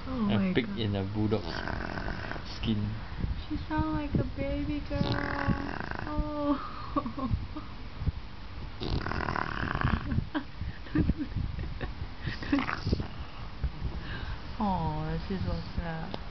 Oh a my pig god. in a bulldog skin. She sounds like a baby girl. Oh. Oh, she's so sad.